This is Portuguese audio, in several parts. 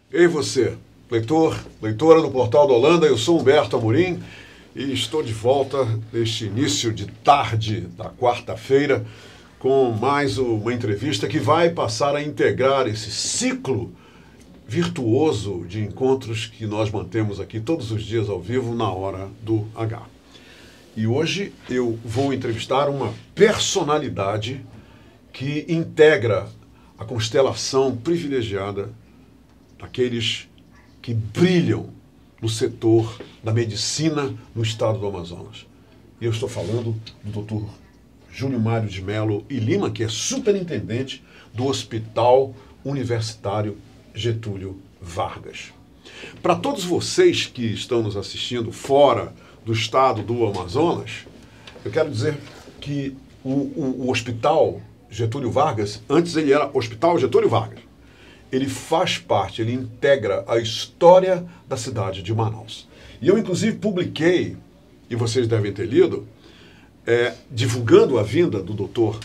Ei você, leitor, leitora do Portal da Holanda, eu sou Humberto Amorim e estou de volta neste início de tarde da quarta-feira com mais uma entrevista que vai passar a integrar esse ciclo virtuoso de encontros que nós mantemos aqui todos os dias ao vivo na hora do H. E hoje eu vou entrevistar uma personalidade que integra a constelação privilegiada daqueles que brilham no setor da medicina no estado do Amazonas. E eu estou falando do Dr. Júlio Mário de Mello e Lima, que é superintendente do Hospital Universitário Getúlio Vargas. Para todos vocês que estão nos assistindo fora do estado do Amazonas, eu quero dizer que o Hospital Getúlio Vargas, antes ele era Hospital Getúlio Vargas, ele faz parte, ele integra a história da cidade de Manaus. E eu, inclusive, publiquei, e vocês devem ter lido, divulgando a vinda do doutor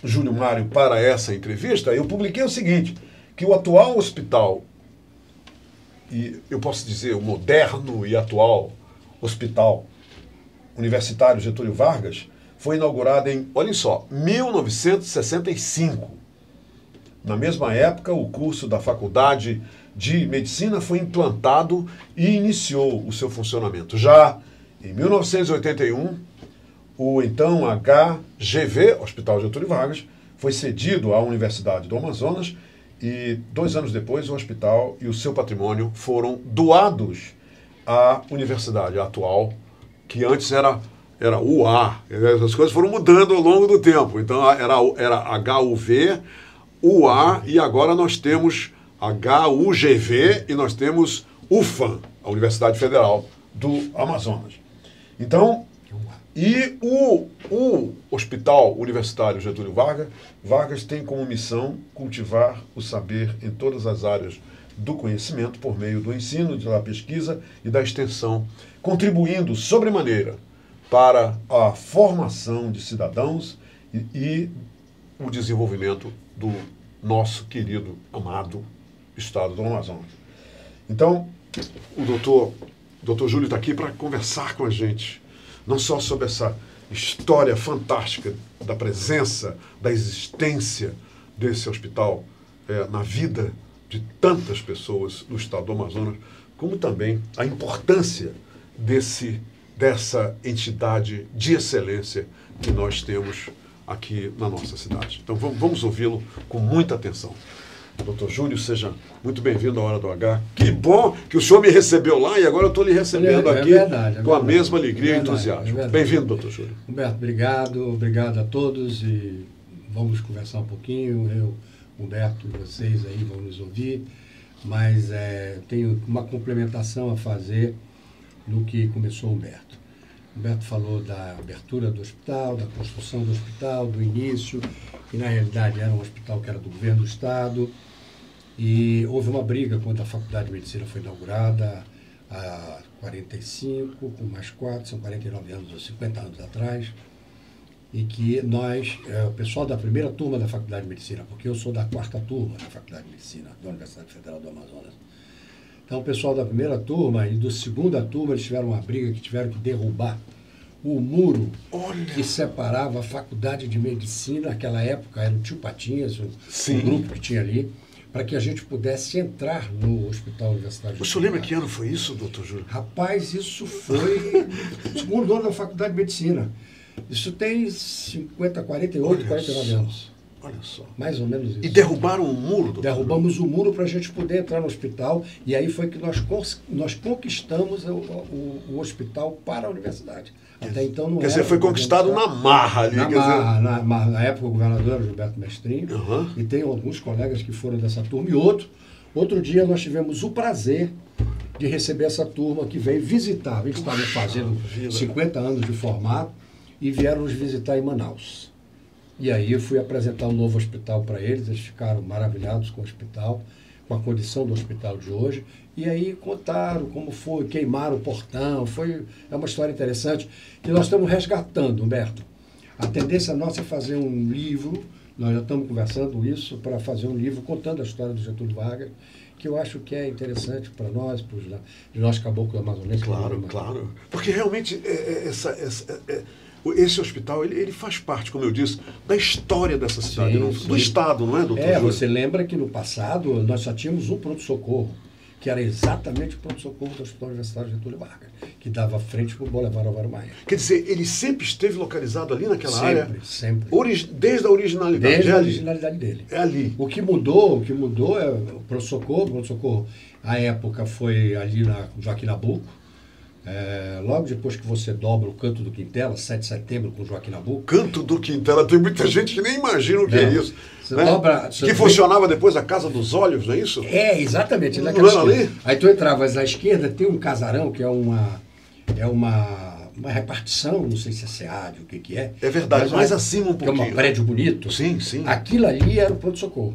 Júlio Mário para essa entrevista, eu publiquei o seguinte, que o atual hospital, e eu posso dizer o moderno e atual Hospital Universitário Getúlio Vargas, foi inaugurado em, olhem só, 1965. Na mesma época, o curso da Faculdade de Medicina foi implantado e iniciou o seu funcionamento. Já em 1981, o então HGV, Hospital Getúlio Vargas, foi cedido à Universidade do Amazonas e 2 anos depois o hospital e o seu patrimônio foram doados à universidade atual, que antes era UA. As coisas foram mudando ao longo do tempo. Então era HUV, UA, e agora nós temos HUGV e nós temos UFAM, a Universidade Federal do Amazonas. Então, e o Hospital Universitário Getúlio Vargas tem como missão cultivar o saber em todas as áreas do conhecimento por meio do ensino, da pesquisa e da extensão, contribuindo sobremaneira para a formação de cidadãos e o desenvolvimento do nosso querido, amado estado do Amazonas. Então, o doutor Júlio está aqui para conversar com a gente, não só sobre essa história fantástica da presença, da existência desse hospital na vida de tantas pessoas no estado do Amazonas, como também a importância dessa entidade de excelência que nós temos aqui na nossa cidade. Então vamos ouvi-lo com muita atenção. Doutor Júlio, seja muito bem-vindo à Hora do H. Que bom que o senhor me recebeu lá e agora eu estou lhe recebendo aqui com a mesma alegria e entusiasmo. Bem-vindo, doutor Júlio. Humberto, obrigado a todos e vamos conversar um pouquinho. Eu, Humberto e vocês aí vão nos ouvir, mas tenho uma complementação a fazer no que começou o Humberto. Humberto falou da abertura do hospital, da construção do hospital, do início, que na realidade era um hospital que era do governo do estado, e houve uma briga quando a Faculdade de Medicina foi inaugurada há 45, com mais 4, são 49 anos ou 50 anos atrás, e que nós, o pessoal da primeira turma da Faculdade de Medicina, porque eu sou da 4ª turma da Faculdade de Medicina da Universidade Federal do Amazonas, então o pessoal da primeira turma e do segunda turma, eles tiveram uma briga que tiveram que derrubar o muro que separava a Faculdade de Medicina, naquela época era o Tio Patinhas, um grupo que tinha ali, para que a gente pudesse entrar no Hospital Universitário. O senhor lembra que ano foi isso, doutor Júlio? Rapaz, isso foi o segundo ano da Faculdade de Medicina. Isso tem 49 anos. Olha só. Mais ou menos isso. E derrubaram o muro, doutor? Derrubamos o muro para a gente poder entrar no hospital, e aí foi que nós conquistamos o hospital para a universidade. Até então não era. Quer dizer, foi conquistado na marra ali. Na época o governador era Gilberto Mestrinho, e tem alguns colegas que foram dessa turma, e outro dia nós tivemos o prazer de receber essa turma que veio visitar. Eles estavam fazendo 50 anos de formato e vieram nos visitar em Manaus. E aí eu fui apresentar um novo hospital para eles ficaram maravilhados com o hospital, com a condição do hospital de hoje, e aí contaram como foi, queimaram o portão, é uma história interessante, que nós estamos resgatando, Humberto. A tendência nossa é fazer um livro Nós já estamos conversando isso para fazer um livro contando a história do Getúlio Vargas, que eu acho que é interessante para nós, para os nossos caboclos amazonenses. Claro, claro. Porque realmente esse hospital, ele faz parte, como eu disse, da história dessa cidade, do Estado, não é, doutor Júlio? Você lembra que no passado nós só tínhamos um pronto-socorro, que era exatamente o pronto-socorro do Hospital Universitário Getúlio Vargas, que dava frente para o Boulevard Álvaro Maia. Quer dizer, ele sempre esteve localizado ali naquela área? Sempre. Desde a originalidade? Desde a originalidade dele. É ali. O que mudou é o pronto-socorro. O pronto-socorro, à época, foi ali na Joaquim Nabuco. Logo depois que você dobra o Canto do Quintela, 7 de setembro, com Joaquim Nabuco. Canto do Quintela, tem muita gente que nem imagina o que é isso. Né? Que funcionava depois a Casa dos Olhos, não é isso? Exatamente. Não era ali? Aí tu entravas à esquerda, tem um casarão, que é uma repartição, não sei se é SEAD, o que é. É verdade, mais acima um pouquinho. Que é um prédio bonito. Sim, sim. Aquilo ali era o pronto-socorro.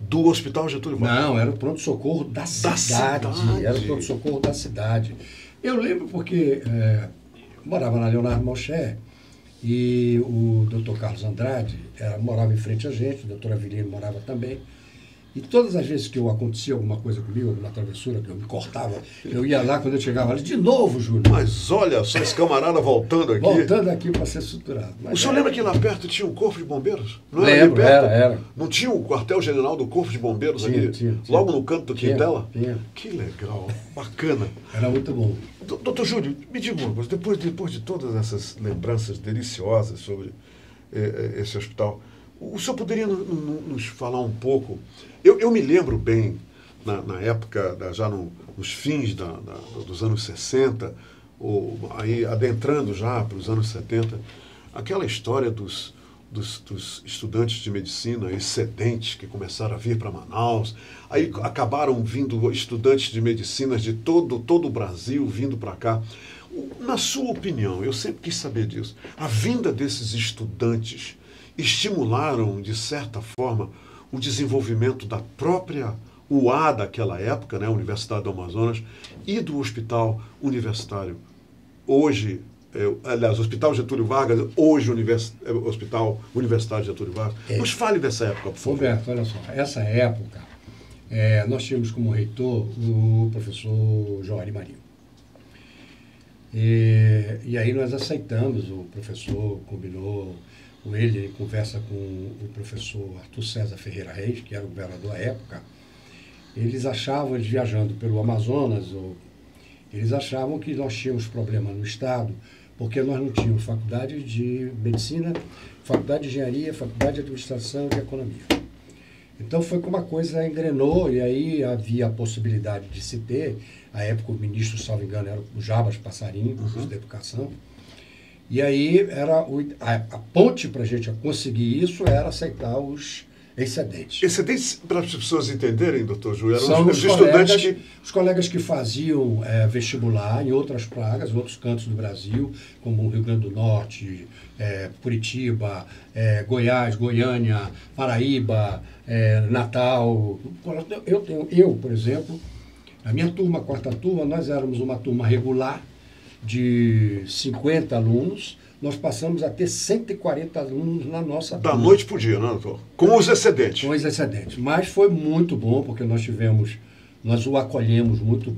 Do Hospital Getúlio Vargas? Não, era o pronto-socorro da cidade. Era o pronto-socorro da cidade. Eu lembro porque morava na Leonardo Malcher e o doutor Carlos Andrade morava em frente a gente, o doutor Avelino morava também. E todas as vezes que acontecia alguma coisa comigo, alguma travessura, que eu me cortava, eu ia lá, quando eu chegava ali, de novo, Júlio. Mas olha só esse camarada voltando aqui. Voltando aqui para ser suturado. O senhor lembra que lá perto tinha um corpo de bombeiros? Não lembro, era. Não tinha o quartel-general do corpo de bombeiros ali? Tinha. Logo no canto do Quintela? Tinha. Que legal, bacana. Era muito bom. Doutor Júlio, me diga uma coisa, depois de todas essas lembranças deliciosas sobre esse hospital, o senhor poderia nos falar um pouco? Eu me lembro bem, na época, já nos fins dos anos 60, ou aí adentrando já para os anos 70, aquela história dos estudantes de medicina excedentes que começaram a vir para Manaus, aí acabaram vindo estudantes de medicina de todo o Brasil vindo para cá. Na sua opinião, eu sempre quis saber disso, a vinda desses estudantes estimularam, de certa forma, o desenvolvimento da própria UA daquela época, né, Universidade do Amazonas, e do Hospital Universitário. Hoje, aliás, Hospital Getúlio Vargas, hoje Hospital Universitário Getúlio Vargas. Nos fale dessa época, por favor. Roberto, olha só, essa época, nós tínhamos como reitor o professor Joari Marinho. E aí nós aceitamos, o professor combinou com ele conversa com o professor Arthur César Ferreira Reis, que era o governador à época. Eles viajando pelo Amazonas, eles achavam que nós tínhamos problema no Estado, porque nós não tínhamos faculdade de medicina, faculdade de engenharia, faculdade de administração e de economia. Então foi como a coisa engrenou, e aí havia a possibilidade de se ter, à época o ministro, salvo engano, era o Jabas Passarinho, ministro da Educação. E aí a ponte para a gente conseguir isso era aceitar os excedentes. Excedentes, para as pessoas entenderem, doutor Júlio, eram são os estudantes os colegas que faziam vestibular em outras pragas, em outros cantos do Brasil, como o Rio Grande do Norte, Curitiba, Goiás, Goiânia, Paraíba, Natal. Eu, por exemplo, a minha turma, a quarta turma, nós éramos uma turma regular, de 50 alunos, nós passamos a ter 140 alunos na nossa turma. Da noite para o dia, né, doutor? Com os excedentes. Com os excedentes. Mas foi muito bom, porque nós o acolhemos muito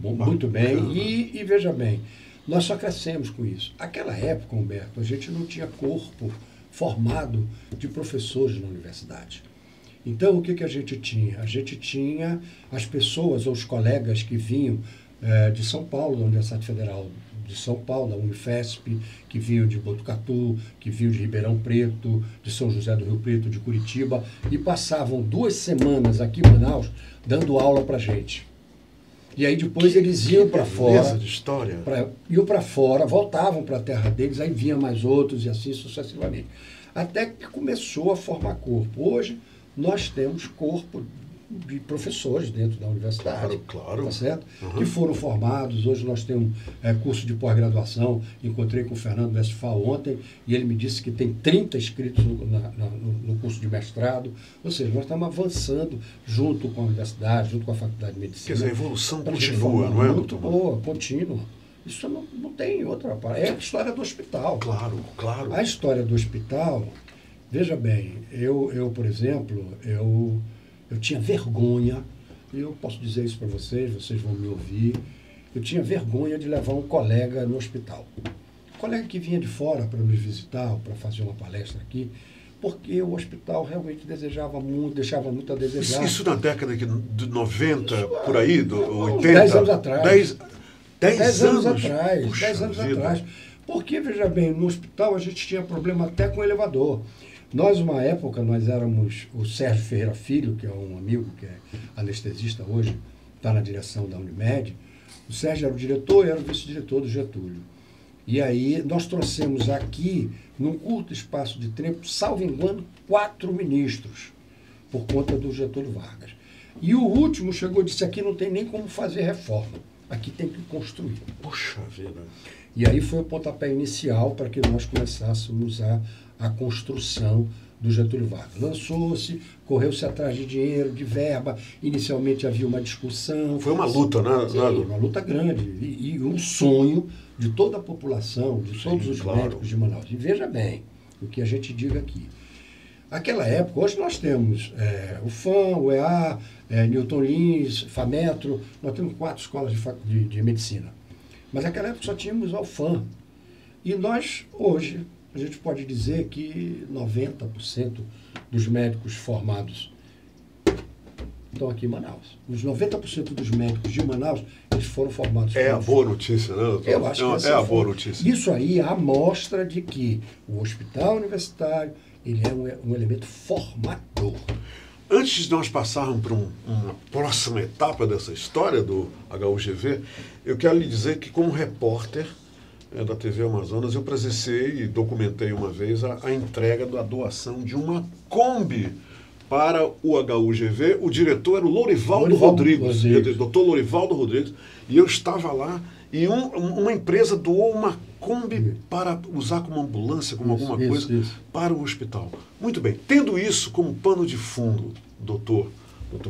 bem. E veja bem, nós só crescemos com isso. Naquela época, Humberto, a gente não tinha corpo formado de professores na universidade. Então, o que a gente tinha? A gente tinha as pessoas ou os colegas que vinham de São Paulo, da Universidade Federal de São Paulo, da Unifesp, que vinham de Botucatu, que vinham de Ribeirão Preto, de São José do Rio Preto, de Curitiba, e passavam 2 semanas aqui em Manaus dando aula para a gente. E aí depois eles iam para fora, de história. Iam para fora, voltavam para a terra deles, aí vinham mais outros e assim sucessivamente. Até que começou a formar corpo. Hoje nós temos corpo de professores dentro da universidade, claro. Tá certo? Que foram formados. Hoje nós temos curso de pós-graduação. Encontrei com o Fernando Westphal ontem e ele me disse que tem 30 inscritos no curso de mestrado. Ou seja, nós estamos avançando junto com a universidade, junto com a Faculdade de Medicina. Quer dizer, a evolução continua, não é? Muito boa, contínua. Isso não tem outra parte. É a história do hospital. Claro. A história do hospital, Veja bem, por exemplo, eu tinha vergonha, eu posso dizer isso para vocês vão me ouvir, eu tinha vergonha de levar um colega no hospital. Um colega que vinha de fora para nos visitar, para fazer uma palestra aqui, porque o hospital realmente deixava muito a desejar. Isso na década de 90, isso, por aí, do 80? 10 anos atrás. 10 anos atrás. Puxa 10 anos vida. Atrás. Porque, veja bem, no hospital a gente tinha problema até com o elevador. Nós, uma época, nós éramos o Sérgio Ferreira Filho, que é um amigo que é anestesista hoje, está na direção da Unimed. O Sérgio era o diretor e era o vice-diretor do Getúlio. E aí nós trouxemos aqui, num curto espaço de tempo, salvo engano, 4 ministros, por conta do Getúlio Vargas. E o último chegou e disse, aqui não tem nem como fazer reforma, aqui tem que construir. Poxa vida! E aí foi o pontapé inicial para que nós começássemos a construção do Getúlio Vargas. Lançou-se, correu-se atrás de dinheiro, de verba, inicialmente havia uma discussão. Foi uma luta, né? Sim, uma luta grande e um sonho de toda a população, de todos os médicos de Manaus. E veja bem o que a gente diga aqui. Aquela época, hoje nós temos o FAM, o EA, Newton Lins, FAMetro, nós temos 4 escolas de medicina. Mas naquela época só tínhamos o FAM. E nós, hoje, a gente pode dizer que 90% dos médicos formados estão aqui em Manaus. Os 90% dos médicos de Manaus, eles foram formados. É a boa notícia, né, doutor? Eu acho que é a boa notícia. Isso aí é a amostra de que o hospital universitário ele é um elemento formador. Antes de nós passarmos para uma próxima etapa dessa história do HUGV, eu quero lhe dizer que, como repórter da TV Amazonas, eu presenciei e documentei uma vez a entrega da doação de uma Kombi para o HUGV. O diretor era o Lourivaldo Rodrigues, Dr. Lourivaldo Rodrigues, e eu estava lá e uma empresa doou uma Kombi para usar como ambulância, como alguma coisa, para o hospital. Muito bem, tendo isso como pano de fundo, doutor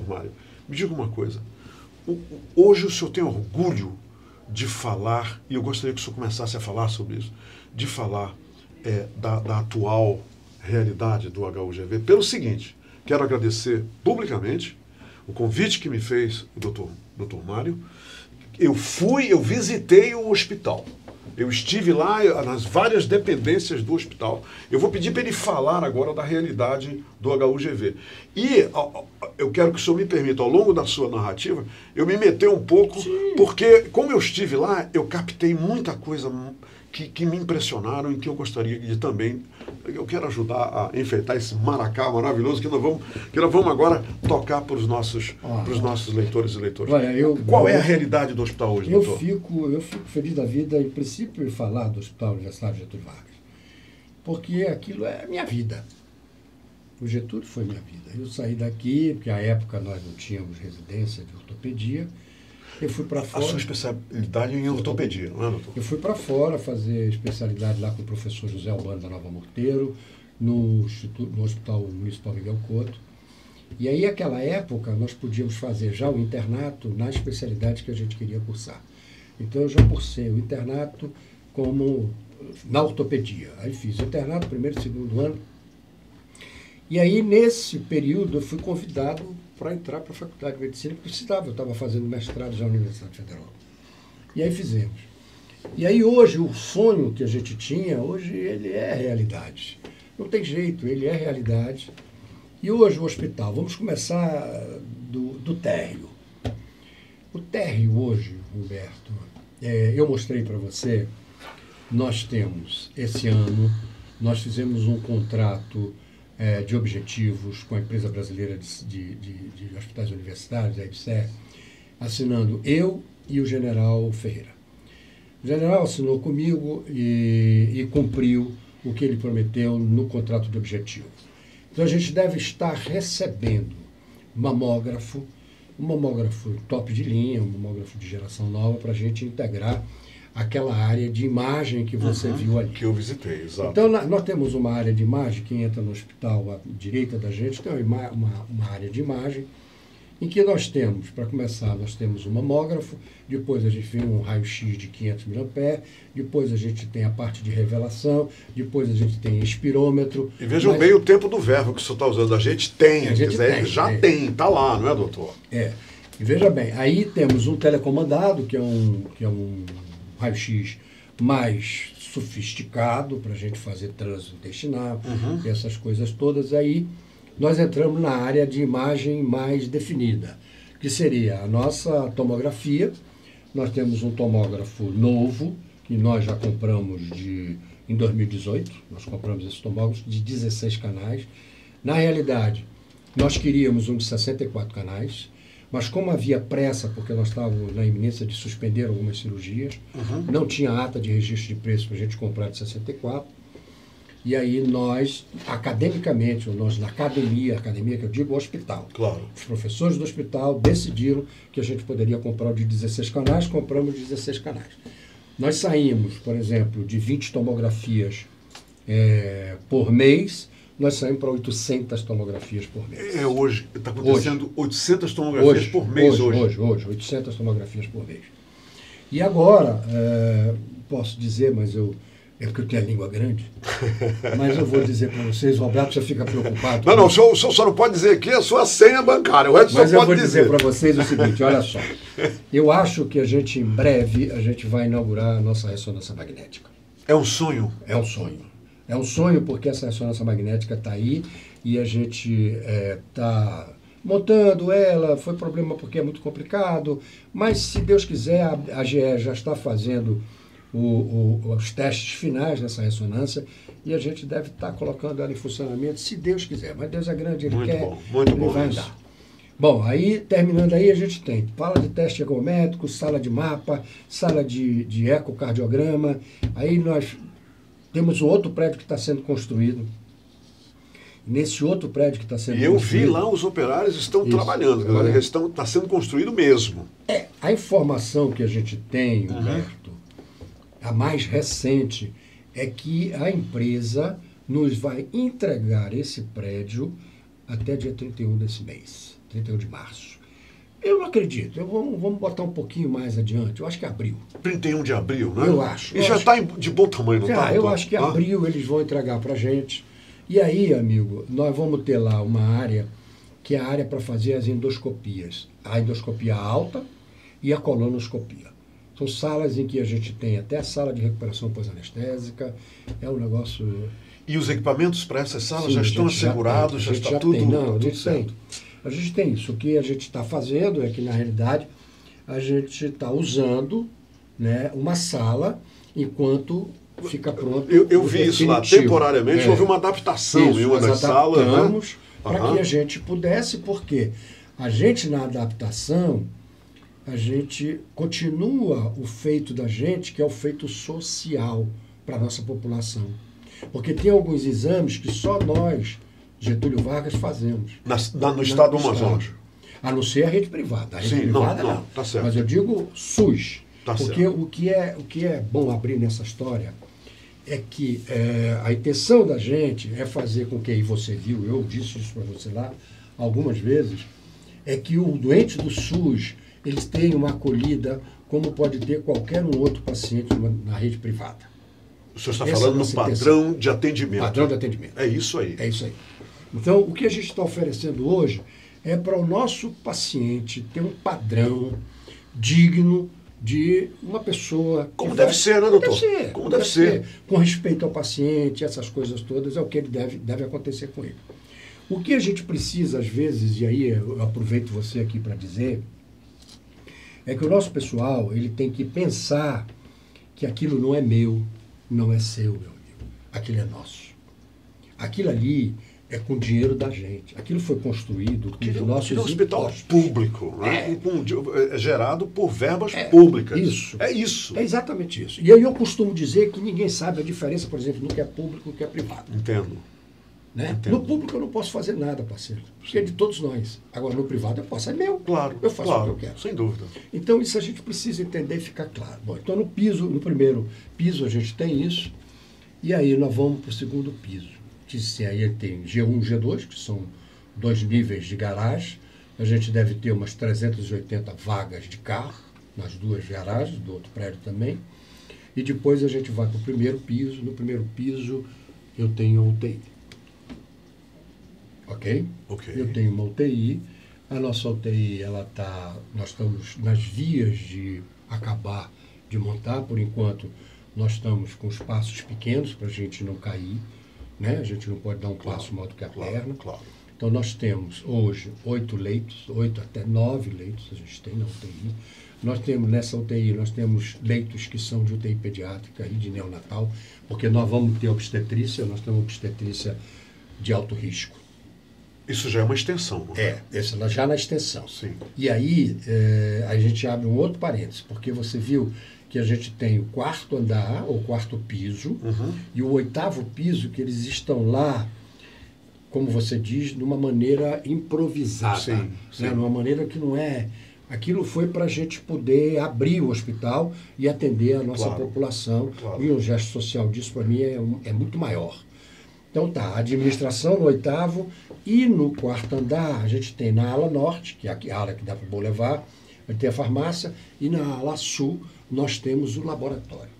Mário, me diga uma coisa. Hoje o senhor tem orgulho de falar, e eu gostaria que o senhor começasse a falar sobre isso, de falar da atual realidade do HUGV, pelo seguinte: quero agradecer publicamente o convite que me fez o doutor Mário. Eu visitei o hospital. Eu estive lá nas várias dependências do hospital. Eu vou pedir para ele falar agora da realidade do HUGV. E eu quero que o senhor me permita, ao longo da sua narrativa, eu me meter um pouco, porque, como eu estive lá, eu captei muita coisa que me impressionaram e que eu gostaria de também... Eu quero ajudar a enfeitar esse maracá maravilhoso que nós vamos agora tocar para os nossos leitores e leitoras. Olha, Qual é a realidade do hospital hoje, doutor? Eu fico feliz da vida, em princípio, em falar do Hospital Universitário Getúlio Vargas, porque aquilo é a minha vida. O Getúlio foi minha vida. Eu saí daqui, porque à época nós não tínhamos residência de ortopedia. Eu fui para fora. A sua especialidade é em ortopedia, não é, doutor? Eu fui para fora fazer especialidade lá com o professor José Albano da Nova Morteiro, no Hospital Municipal Miguel Couto. E aí, naquela época, nós podíamos fazer já o internato na especialidade que a gente queria cursar. Então, eu já cursei o internato na ortopedia. Aí fiz o internato, primeiro e segundo ano. E aí, nesse período, eu fui convidado para entrar para a Faculdade de Medicina, porque precisava, eu estava fazendo mestrado já na Universidade Federal. E aí fizemos. E aí hoje, o sonho que a gente tinha, hoje ele é realidade. Não tem jeito, ele é realidade. E hoje o hospital, vamos começar do térreo. O térreo hoje, Humberto, eu mostrei para você, nós temos, esse ano, nós fizemos um contrato de objetivos com a empresa brasileira de hospitais universitários, a EBSER, assinando eu e o general Ferreira. O general assinou comigo e cumpriu o que ele prometeu no contrato de objetivo. Então a gente deve estar recebendo um mamógrafo top de linha, um mamógrafo de geração nova, para a gente integrar aquela área de imagem que você viu ali. Que eu visitei, exato. Então, nós temos uma área de imagem, quem entra no hospital à direita da gente tem uma área de imagem, em que nós temos, para começar, nós temos um mamógrafo, depois a gente tem um raio-x de 500 mA, depois a gente tem a parte de revelação, depois a gente tem espirômetro. E vejam bem o tempo do verbo que o senhor está usando. A gente tem, já tem, está lá, não é, doutor? É. E veja bem, aí temos um telecomandado, que é um raio-x mais sofisticado para a gente fazer trânsito intestinal, essas coisas todas. Aí nós entramos na área de imagem mais definida, que seria a nossa tomografia. Nós temos um tomógrafo novo, que nós já compramos em 2018, nós compramos esse tomógrafo de 16 canais. Na realidade, nós queríamos um de 64 canais, mas como havia pressa, porque nós estávamos na iminência de suspender algumas cirurgias, não tinha ata de registro de preço para a gente comprar de 64, e aí nós, academicamente, nós na academia que eu digo, o hospital, claro, os professores do hospital decidiram que a gente poderia comprar o de 16 canais, compramos 16 canais. Nós saímos, por exemplo, de 20 tomografias por mês, nós saímos para 800 tomografias por mês. Hoje, está acontecendo 800 tomografias por mês hoje. Hoje, 800 tomografias por mês. E agora, posso dizer, mas é porque eu tenho a língua grande, mas eu vou dizer para vocês, o Roberto já fica preocupado. Não, o senhor só não pode dizer aqui a sua senha bancária, o Edson mas só pode eu vou dizer para vocês o seguinte, olha só, eu acho que em breve, a gente vai inaugurar a nossa ressonância magnética. É um sonho? É um sonho. É um sonho porque essa ressonância magnética está aí e a gente está montando ela, foi problema porque é muito complicado, mas se Deus quiser, a GE já está fazendo os testes finais dessa ressonância e a gente deve estar colocando ela em funcionamento, se Deus quiser. Mas Deus é grande, Ele quer, muito bom, Ele vai andar. Bom, aí, terminando aí, a gente tem sala de teste egométrico, sala de mapa, sala de ecocardiograma, aí nós temos um outro prédio que está sendo construído. Nesse outro prédio que está sendo construído... E eu vi lá, os operários estão trabalhando, está sendo construído mesmo. A informação que a gente tem, Humberto, a mais recente, é que a empresa nos vai entregar esse prédio até dia 31 desse mês, 31 de março. Eu não acredito. Vamos botar um pouquinho mais adiante. Eu acho que é abril. 31 de abril, né? Eu acho. E já está de bom tamanho, não está? Eu acho que em abril eles vão entregar para a gente. E aí, amigo, nós vamos ter lá uma área, que é a área para fazer as endoscopias. A endoscopia alta e a colonoscopia. São salas em que a gente tem até a sala de recuperação pós-anestésica. É um negócio... E os equipamentos para essas salas já estão assegurados? Já está tudo certo? Não, a gente tem. A gente tem isso. O que a gente está fazendo é que, na realidade, a gente está usando, né, uma sala enquanto fica pronto. Eu vi isso lá, temporariamente, houve uma adaptação em uma das salas. Adaptamos para que a gente pudesse, porque a gente, na adaptação, a gente continua o feito da gente, que é o feito social para a nossa população. Porque tem alguns exames que só nós, Getúlio Vargas, fazemos. No estado do Amazonas. A não ser a rede privada. A rede Sim, privada não. Tá certo. Mas eu digo SUS. Tá porque certo. o que é bom abrir nessa história é que a intenção da gente é fazer com que, e você viu, eu disse isso para você lá algumas vezes, é que o doente do SUS, eles tenham uma acolhida como pode ter qualquer um outro paciente na rede privada. O senhor está falando no padrão de atendimento. Padrão de atendimento. É isso aí. É isso aí. Então, o que a gente está oferecendo hoje é para o nosso paciente ter um padrão digno de uma pessoa... Como deve ser, né, doutor? Como deve ser. Com respeito ao paciente, essas coisas todas, é o que ele deve acontecer com ele. O que a gente precisa, às vezes, e aí eu aproveito você aqui para dizer, é que o nosso pessoal, ele tem que pensar que aquilo não é meu, não é seu, meu amigo. Aquilo é nosso. Aquilo ali é com o dinheiro da gente. Aquilo foi construído com os nossos impostos. Hospital público, né? Gerado por verbas públicas. Isso. É isso. É exatamente isso. E aí eu costumo dizer que ninguém sabe a diferença, por exemplo, no que é público e no que é privado. Entendo. Né? Entendo. No público eu não posso fazer nada, parceiro. Porque é de todos nós. Agora, no privado eu posso. É meu. Claro. Eu faço o que eu quero. Sem dúvida. Então, isso a gente precisa entender e ficar claro. Bom, então, no primeiro piso, a gente tem isso. E aí nós vamos para o segundo piso. Que aí tem G1 e G2, que são 2 níveis de garagem, a gente deve ter umas 380 vagas de carro, nas duas garagens, do outro prédio também. E depois a gente vai para o primeiro piso. No primeiro piso eu tenho UTI. Ok? Eu tenho uma UTI. A nossa UTI, nós estamos nas vias de acabar de montar. Por enquanto, nós estamos com espaços pequenos para a gente não cair. Né? A gente não pode dar um passo maior do que a perna. Então, nós temos hoje 8 leitos, 8 até 9 leitos a gente tem na UTI. Nós temos, nessa UTI, nós temos leitos que são de UTI pediátrica e de neonatal, porque nós vamos ter obstetrícia, nós temos obstetrícia de alto risco. Isso já é uma extensão, não é? Essa já na extensão. Sim. E aí, a gente abre um outro parênteses, porque você viu que a gente tem o 4º andar, ou 4º piso, e o 8º piso, que eles estão lá, como você diz, de uma maneira improvisada. Sim. Né? Numa maneira que não é... Aquilo foi para a gente poder abrir o hospital e atender a nossa população. E o gesto social disso, para mim, é muito maior. Então tá, a administração no 8º e no 4º andar, a gente tem na ala norte, que é a ala que dá para o Boulevard, vai ter a farmácia, e na ala sul nós temos o laboratório.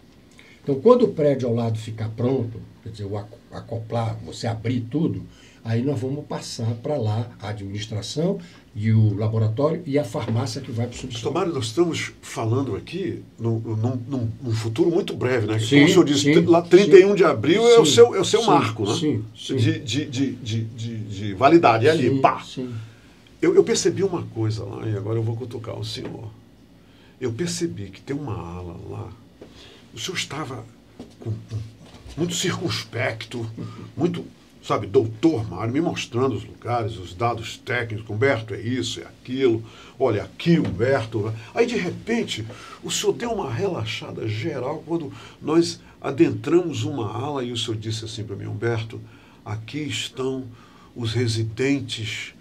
Então, quando o prédio ao lado ficar pronto, quer dizer, o acoplar, você abrir tudo, aí nós vamos passar para lá a administração e o laboratório e a farmácia que vai para o subsolo. Mário, nós estamos falando aqui num futuro muito breve, né? Sim, como o senhor disse, lá 31 de abril é o seu marco, né? Sim. De validade, é ali, pá! Sim. Eu percebi uma coisa lá, e agora eu vou cutucar o senhor. Eu percebi que tem uma ala lá, o senhor estava muito circunspecto, muito... Sabe, doutor Mário, me mostrando os lugares, os dados técnicos, Humberto, é isso, é aquilo, olha aqui, Humberto. Aí, de repente, o senhor deu uma relaxada geral quando nós adentramos uma ala e o senhor disse assim para mim, Humberto, aqui estão os residentes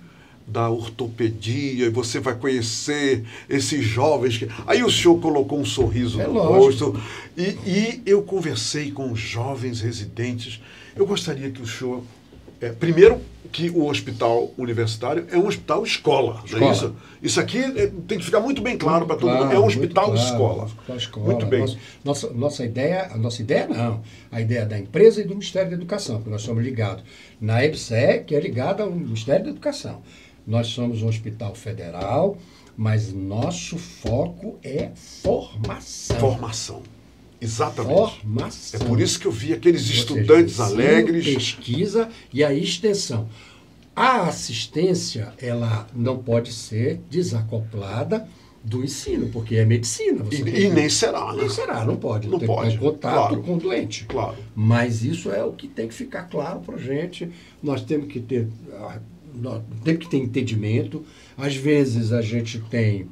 da ortopedia, e você vai conhecer esses jovens. Aí o senhor colocou um sorriso no rosto, e eu conversei com os jovens residentes. Eu gostaria que o senhor... primeiro, que o hospital universitário é um hospital escola. Não é isso? Isso aqui tem que ficar muito bem claro para todo mundo. É um hospital escola. Muito bem. Nossa ideia não. A ideia da empresa e do Ministério da Educação, porque nós somos ligados na EBSE, que é ligada ao Ministério da Educação. Nós somos um hospital federal, mas nosso foco é formação. Formação. Exatamente. Formação. É por isso que eu vi aqueles estudantes alegres. Pesquisa e a extensão. A assistência, ela não pode ser desacoplada do ensino, porque é medicina. E nem será, né? Nem será, não pode. Não pode. Ter contato com o doente. Claro. Mas isso é o que tem que ficar claro para a gente. Nós temos que ter entendimento. Às vezes a gente tem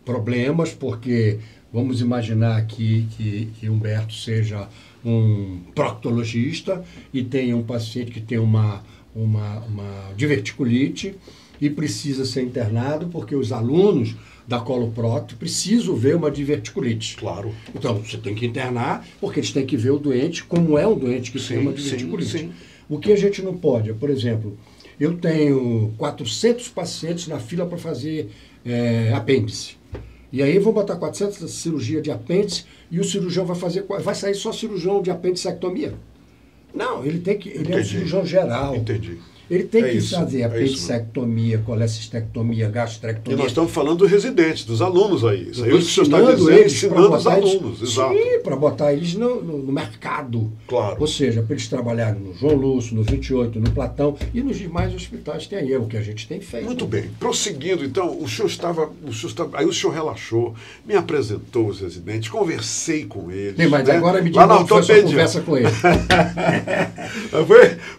problemas, porque... Vamos imaginar aqui que Humberto seja um proctologista e tenha um paciente que tem uma diverticulite e precisa ser internado porque os alunos da coloprocto precisam ver uma diverticulite. Claro. Então, você tem que internar porque eles têm que ver o doente como é um doente que tem uma diverticulite. Sim. O que a gente não pode, por exemplo, eu tenho 400 pacientes na fila para fazer apêndice. E aí vão botar 400 cirurgia de apêndice e o cirurgião vai sair só cirurgião de apendicectomia. Não, ele é um cirurgião geral. Entendi. Ele tem que fazer apendicectomia, colecistectomia, gastrectomia. E nós estamos falando dos residentes, dos alunos aí. Isso aí o senhor está dizendo, ensinando os alunos. Exato. Sim, para botar eles no mercado. Claro. Ou seja, para eles trabalharem no João Lúcio, no 28, no Platão e nos demais hospitais tem aí, o que a gente tem feito. Muito bem. Prosseguindo, então, aí o senhor relaxou, me apresentou os residentes, conversei com eles. Sim, mas agora me diga como foi a sua conversa com eles.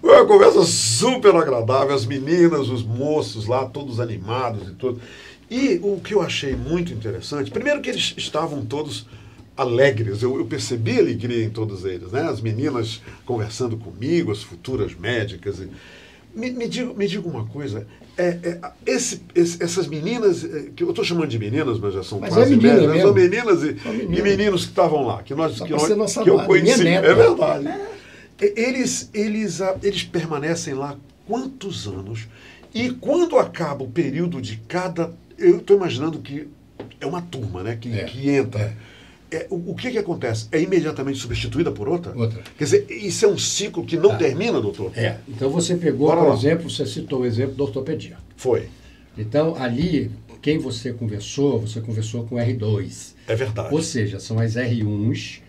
Foi uma conversa super agradável, as meninas, os moços lá, todos animados e tudo. E o que eu achei muito interessante, primeiro que eles estavam todos alegres, eu percebi alegria em todos eles, né? As meninas conversando comigo, as futuras médicas. Me diga uma coisa, essas meninas, que eu estou chamando de meninas, mas já são quase médicas, são meninas e meninos que estavam lá, que eu conheci, é verdade. Eles permanecem lá quantos anos E quando acaba o período de cada... Eu estou imaginando que é uma turma, né? Que entra. O que acontece? É imediatamente substituída por outra? Outra. Quer dizer, isso é um ciclo que não termina, doutor? Então você pegou, por exemplo, você citou o exemplo da ortopedia. Foi. Então, ali, quem você conversou com R2. É verdade. Ou seja, são as R1s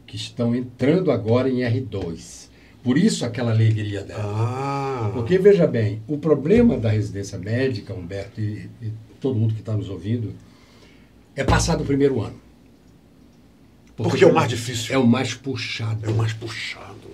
que estão entrando agora em R2. Por isso aquela alegria dela. Porque, veja bem, o problema da residência médica, Humberto, e todo mundo que está nos ouvindo, é passar do primeiro ano. Porque é o mais difícil. É o mais puxado. É o mais puxado.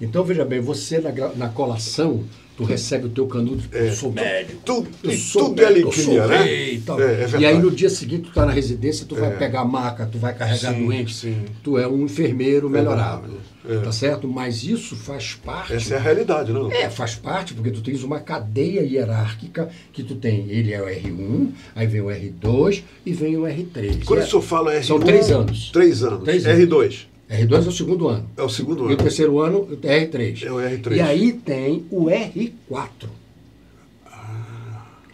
Então, veja bem, você na colação, tu recebe o teu canudo, eu sou médico, tudo é alegria, né? E, tal. E aí no dia seguinte tu tá na residência, tu vai pegar a maca, tu vai carregar doente, tu é um enfermeiro melhorado, tá certo? Mas isso faz parte... Essa é a realidade, não? Faz parte, porque tu tens uma cadeia hierárquica que tu tem, ele é o R1, aí vem o R2 e vem o R3. Quando o senhor fala R1... São 3 anos. 3 anos. R2? R2 é o segundo ano. É o segundo ano. E o terceiro ano é R3. É o R3. E aí tem o R4.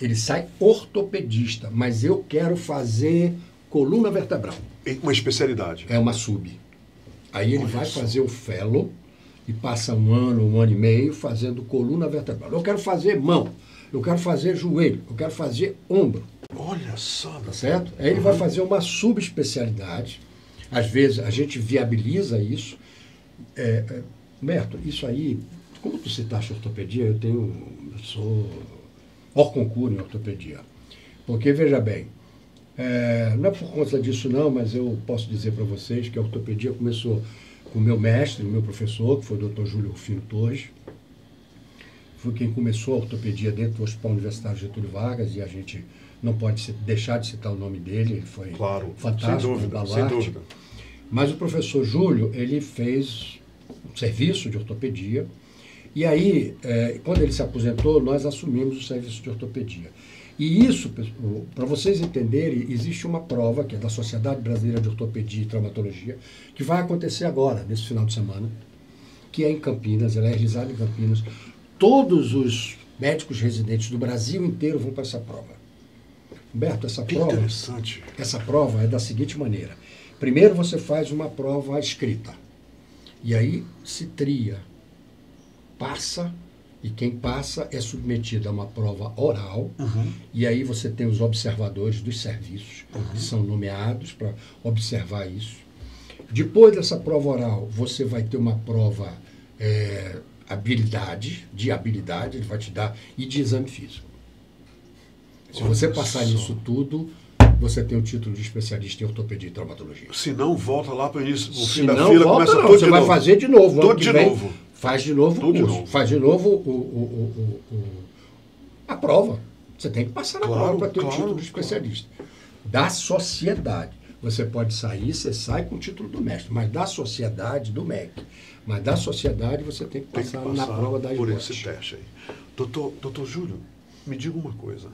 Ele sai ortopedista, mas eu quero fazer coluna vertebral. Uma especialidade. É uma sub. Aí ele vai fazer o fellow e passa um ano e meio fazendo coluna vertebral. Eu quero fazer mão, eu quero fazer joelho, eu quero fazer ombro. Olha só. Tá certo? Aí ele vai fazer uma subespecialidade. Às vezes a gente viabiliza isso. Humberto, isso aí, como tu citaste ortopedia, eu sou hors concurso em ortopedia. Porque, veja bem, não é por conta disso não, mas eu posso dizer para vocês que a ortopedia começou com o meu mestre, o meu professor, que foi o Dr. Júlio Rufino Torres. Foi quem começou a ortopedia dentro do Hospital Universitário Getúlio Vargas, e a gente não pode deixar de citar o nome dele, ele foi fantástico, sem dúvida. Mas o professor Júlio, ele fez um serviço de ortopedia, e aí, quando ele se aposentou, nós assumimos o serviço de ortopedia. E isso, para vocês entenderem, existe uma prova, que é da Sociedade Brasileira de Ortopedia e Traumatologia, que vai acontecer agora, nesse final de semana, que é em Campinas, ela é realizada em Campinas. Todos os médicos residentes do Brasil inteiro vão para essa prova. Humberto, essa prova é da seguinte maneira. Primeiro você faz uma prova escrita. E aí se tria, passa, e quem passa é submetido a uma prova oral. E aí você tem os observadores dos serviços, que são nomeados para observar isso. Depois dessa prova oral, você vai ter uma prova de habilidade, ele vai te dar, e de exame físico. Se você passar nisso tudo, você tem o título de especialista em ortopedia e traumatologia. Se não, volta lá para o início, no fim da fila, começa tudo de novo. Você vai fazer de novo. Tudo de novo. Faz de novo o curso. Faz de novo a prova. Você tem que passar na prova para ter o título de especialista. Da sociedade. Você pode sair, você sai com o título do mestre, mas da sociedade, do MEC. Mas da sociedade você tem que passar na prova da por esse teste aí. Doutor Júlio, me diga uma coisa.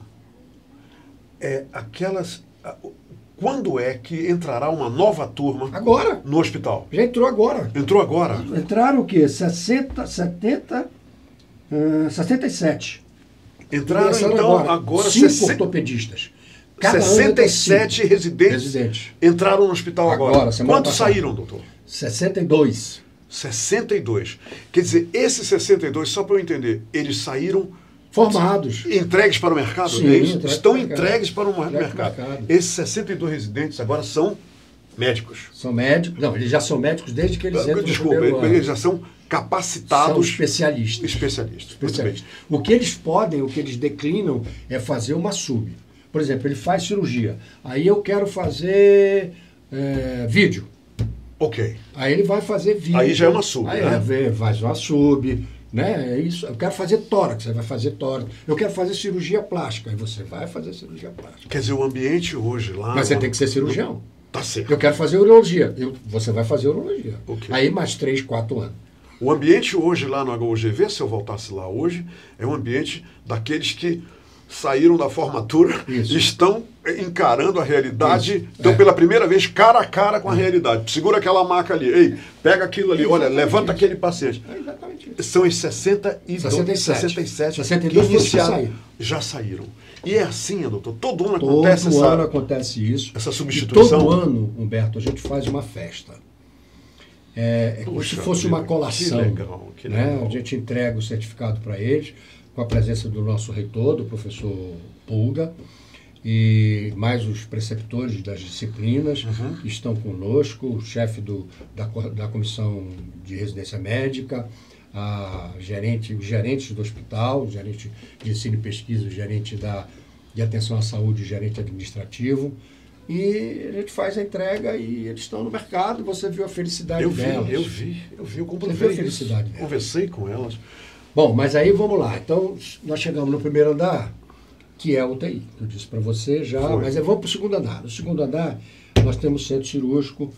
Quando é que entrará uma nova turma agora no hospital? Já entrou agora. Entrou agora? Entraram o quê? 67. Entraram então agora 5 ortopedistas. Cada 67 residentes entraram no hospital agora. Quantos saíram, doutor? 62. 62. Quer dizer, esses 62, só para eu entender, eles saíram formados. Entregues para o mercado? Sim, estão entregues para o mercado. Esses 62 residentes agora são médicos. São médicos. Não, eles já são médicos desde que eles entram. Desculpa, eles já são capacitados. São especialistas. O que eles declinam é fazer uma sub. Por exemplo, ele faz cirurgia. Aí eu quero fazer vídeo. Ok. Aí ele vai fazer vídeo. Aí já é uma sub. Aí faz uma sub. Né? É isso. Eu quero fazer tórax, você vai fazer tórax. Eu quero fazer cirurgia plástica, aí você vai fazer cirurgia plástica. Quer dizer, o ambiente hoje lá... Mas você tem que ser cirurgião. Tá certo. Eu quero fazer urologia, você vai fazer urologia. Okay. Aí mais 3, 4 anos. O ambiente hoje lá no HUGV, se eu voltasse lá hoje, é um ambiente daqueles que saíram da formatura e estão encarando a realidade, estão pela primeira vez cara a cara com a realidade. Segura aquela maca ali, ei, pega aquilo ali, olha, levanta aquele paciente. É exatamente São os 67 62 que iniciaram, saíram. já saíram. E é assim, doutor, todo ano Todo acontece ano acontece isso. essa substituição? E todo ano, Humberto, a gente faz uma festa. É como se fosse uma colação. Que legal, que né? legal. A gente entrega o certificado para eles, com a presença do nosso reitor, do professor Pulga, e mais os preceptores das disciplinas que estão conosco, o chefe da comissão de residência médica, os gerentes do hospital, o gerente de ensino e pesquisa, o gerente de atenção à saúde, o gerente administrativo. E a gente faz a entrega e eles estão no mercado, você viu a felicidade delas. Eu comprovei. Você viu a felicidade delas. Conversei com elas. Bom, mas aí vamos lá. Então, nós chegamos no primeiro andar, que é a UTI. Eu disse para você já, mas vamos para o segundo andar. No segundo andar, nós temos centro cirúrgico,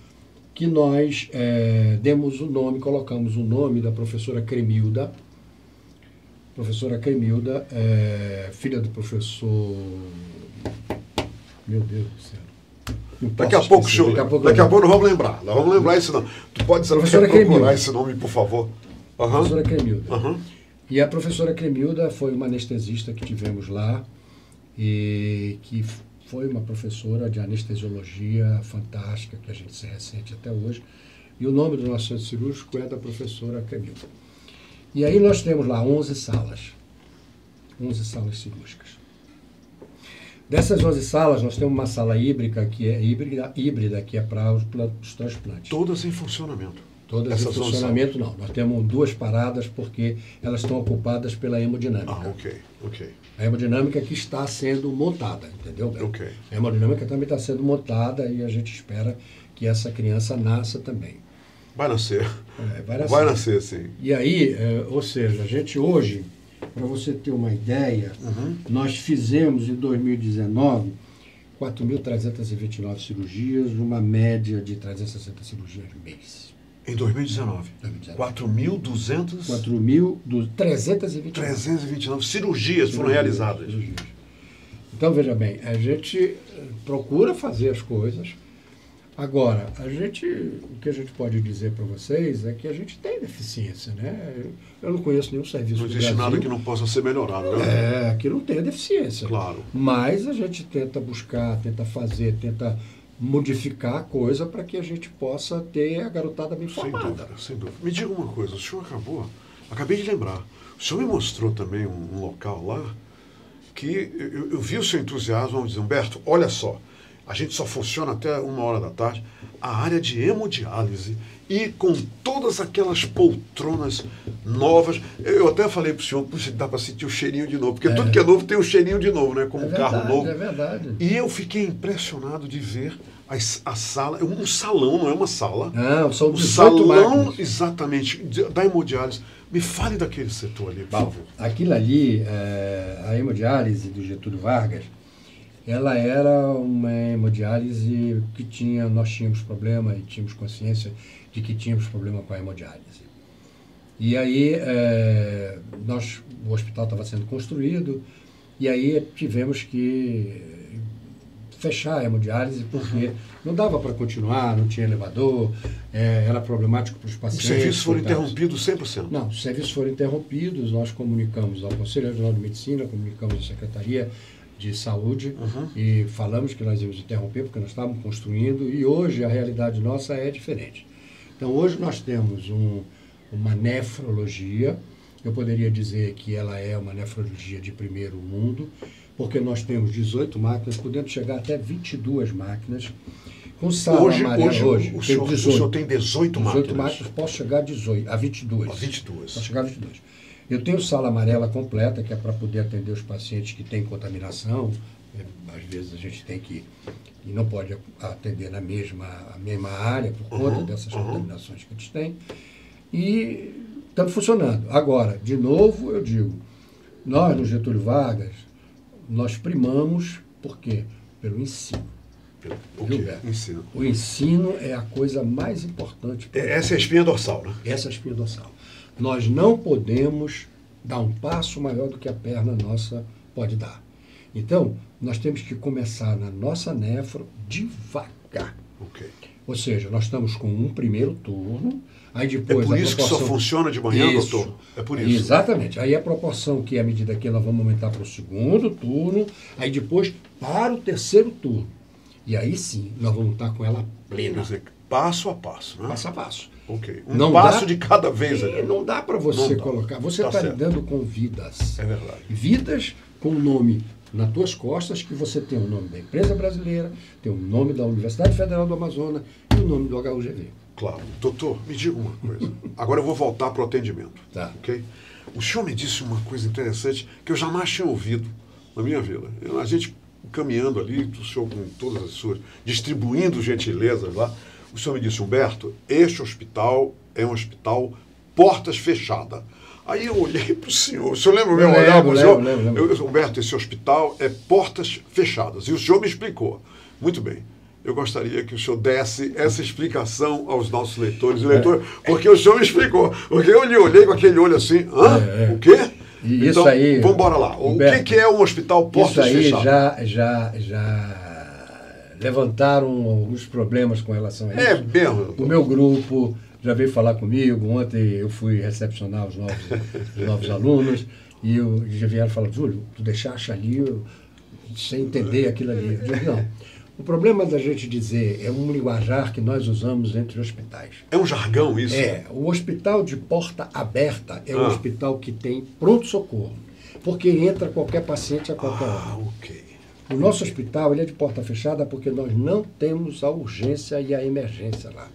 que nós colocamos o nome da professora Cremilda. Professora Cremilda, filha do professor... Meu Deus do céu. Daqui a pouco nós vamos lembrar. Nós vamos lembrar esse nome. Tu pode procurar esse nome, por favor. Professora Cremilda. E a professora Cremilda foi uma anestesista que tivemos lá e que foi uma professora de anestesiologia fantástica, que a gente se ressente até hoje. E o nome do nosso centro cirúrgico é da professora Cremilda. E aí nós temos lá 11 salas. 11 salas cirúrgicas. Dessas 11 salas, nós temos uma sala híbrida, que é para os transplantes. Todas em funcionamento? Todas em funcionamento, não. Nós temos 2 paradas, porque elas estão ocupadas pela hemodinâmica. Ok. A hemodinâmica que está sendo montada, entendeu? Ok. A hemodinâmica também está sendo montada e a gente espera que essa criança nasça também. Vai nascer. Vai nascer, sim. E aí, ou seja, a gente hoje... Para você ter uma ideia, nós fizemos em 2019 4.329 cirurgias, uma média de 360 cirurgias por mês. Em 2019? 4.200? 4.329 cirurgias foram realizadas. Então, veja bem, a gente procura fazer as coisas. Agora, o que a gente pode dizer para vocês é que a gente tem deficiência, né? Eu não conheço nenhum serviço do Brasil. Não existe nada que não possa ser melhorado, né? Aqui não tem deficiência. Claro. Mas a gente tenta buscar, tenta fazer, tenta modificar a coisa para que a gente possa ter a garotada bem formada. Sem dúvida. Me diga uma coisa, o senhor acabei de lembrar, o senhor me mostrou também um local lá que eu vi o seu entusiasmo, vamos dizer, Humberto, olha só, a gente só funciona até 13h, a área de hemodiálise e com todas aquelas poltronas novas. Eu até falei para o senhor, puxa, dá para sentir o cheirinho de novo, porque tudo que é novo tem o cheirinho de novo, né? Como um carro novo. É verdade. E eu fiquei impressionado de ver a sala, um salão, não é uma sala. Não, são 18 salão, máquinas. Exatamente, da hemodiálise. Me fale daquele setor ali, por favor. Aquilo ali, a hemodiálise do Getúlio Vargas, ela era uma hemodiálise que nós tínhamos problema e tínhamos consciência de que tínhamos problema com a hemodiálise. E aí, o hospital estava sendo construído, e aí tivemos que fechar a hemodiálise, porque não dava para continuar, não tinha elevador, era problemático para os pacientes. Os serviços foram interrompidos 100%? Não, os serviços foram interrompidos, nós comunicamos ao Conselho Regional de Medicina, comunicamos à Secretaria de Saúde e falamos que nós íamos interromper porque nós estávamos construindo, e hoje a realidade nossa é diferente. Então hoje nós temos uma nefrologia, eu poderia dizer que ela é uma nefrologia de primeiro mundo, porque nós temos 18 máquinas, podendo chegar até 22 máquinas, com sala amarela hoje. O senhor tem 18 máquinas? 18 máquinas, posso chegar a 22. A 22. Posso chegar a 22. Eu tenho sala amarela completa, que é para poder atender os pacientes que têm contaminação. Às vezes a gente tem que, e não pode atender na mesma área por conta dessas contaminações que eles têm. E estamos funcionando. Agora, de novo, eu digo, nós no Getúlio Vargas, nós primamos, por quê? Pelo ensino. Ensino. O ensino é a coisa mais importante. Essa é a espinha dorsal, né? Essa é a espinha dorsal. Nós não podemos dar um passo maior do que a perna nossa pode dar. Então, nós temos que começar na nossa nefro devagar. Ok. Ou seja, nós estamos com um primeiro turno, aí depois... É por isso que só funciona de manhã, Isso. doutor? É por isso. Exatamente. Aí a proporção que, à medida que nós vamos aumentar para o segundo turno, aí depois para o terceiro turno. E aí sim, nós vamos estar com ela plena. Quer dizer, passo a passo, né? Passo a passo. Ok. Não Passo dá- de cada vez. Não dá para você Não dá. colocar. Você Tá está certo. lidando com vidas. É verdade. Vidas com o nome nas tuas costas, que você tem o nome da empresa brasileira, tem o nome da Universidade Federal do Amazonas e o nome do HUGV. Claro. Doutor, me diga uma coisa. Agora eu vou voltar para o atendimento. Tá. Ok? O senhor me disse uma coisa interessante que eu jamais tinha ouvido na minha vida. A gente caminhando ali, o senhor com todas as suas, distribuindo gentilezas lá, o senhor me disse, Humberto, este hospital é um hospital portas fechadas. Aí eu olhei para o senhor lembra o meu olhar para o senhor? Lembro. Humberto, esse hospital é portas fechadas. E o senhor me explicou. Muito bem. Eu gostaria que o senhor desse essa explicação aos nossos leitores e leitores, porque o senhor me explicou. Porque eu lhe olhei com aquele olho assim, o quê? E então, isso aí, vamos embora lá. Humberto, o que é um hospital portas isso aí fechadas? já levantaram alguns problemas com relação a isso. É mesmo. O meu grupo já veio falar comigo. Ontem eu fui recepcionar os novos alunos e já vieram falar, Júlio, tu deixaste ali sem entender aquilo ali. Eu digo, não. O problema da gente dizer é um linguajar que nós usamos entre hospitais. É um jargão isso? O hospital de porta aberta é um hospital que tem pronto-socorro, porque entra qualquer paciente a qualquer hora. Ok. O nosso hospital ele é de porta fechada porque nós não temos a urgência e a emergência lá.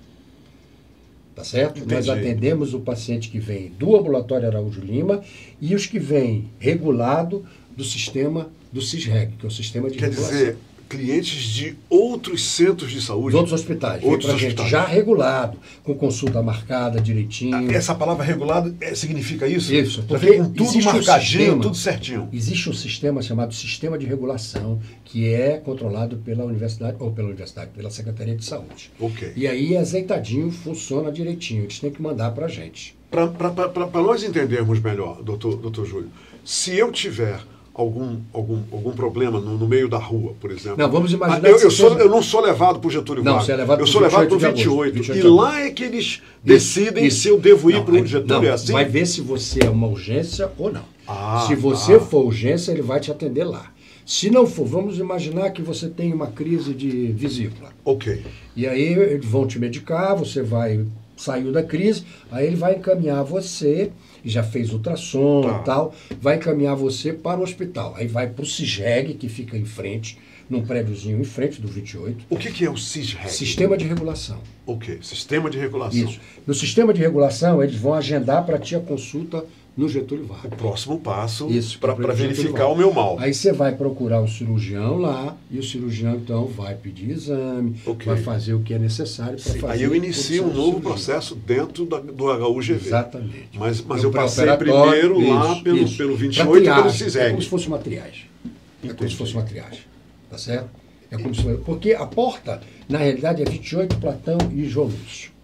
Tá certo? Entendi. Nós atendemos o paciente que vem do ambulatório Araújo Lima e os que vêm regulado do sistema do CISREG, que é o sistema de Quer regulação. dizer, clientes de outros centros de saúde. Os outros hospitais. Vem Outros pra gente hospitais. já regulado, com consulta marcada direitinho. Essa palavra regulado significa isso? Isso, Já porque vem com tudo existe um marcadinho, sistema. tudo certinho. Existe um sistema chamado Sistema de Regulação, que é controlado pela universidade, pela Secretaria de Saúde. Ok. E aí, azeitadinho, funciona direitinho. Eles têm que mandar para a gente. Para nós entendermos melhor, doutor Júlio, se eu tiver algum problema no meio da rua, por exemplo. Não, vamos imaginar eu não sou levado para o Getúlio Não, Vargas. você é levado eu pro sou levado para o 28 de 28. agosto. E lá é que eles decidem se eu devo ir para o Getúlio. É assim? Vai ver se você é uma urgência ou não. Ah, se você for urgência, ele vai te atender lá. Se não for, vamos imaginar que você tem uma crise de vesícula. Ok. E aí eles vão te medicar, você saiu da crise, aí ele vai encaminhar você, já fez ultrassom e tal, vai encaminhar você para o hospital. Aí vai para o CISREG, que fica em frente, num prédiozinho em frente do 28. O que é o CISREG? Sistema de regulação. Ok, sistema de regulação. Isso. No sistema de regulação, eles vão agendar para ti a consulta no Getúlio Vargas. O próximo passo Isso, para pro verificar Getúlio Vargas. o meu mal. Aí você vai procurar um cirurgião lá, e o cirurgião, então, vai pedir exame, vai fazer o que é necessário para fazer. Aí eu inicio um novo processo dentro do HUGV. Exatamente. Mas eu passei primeiro lá pelo 28 e pelo CISREG. É como se fosse uma triagem. É como se fosse uma triagem. Tá certo? É como se fosse, porque a porta, na realidade, é 28, Platão e João Lúcio.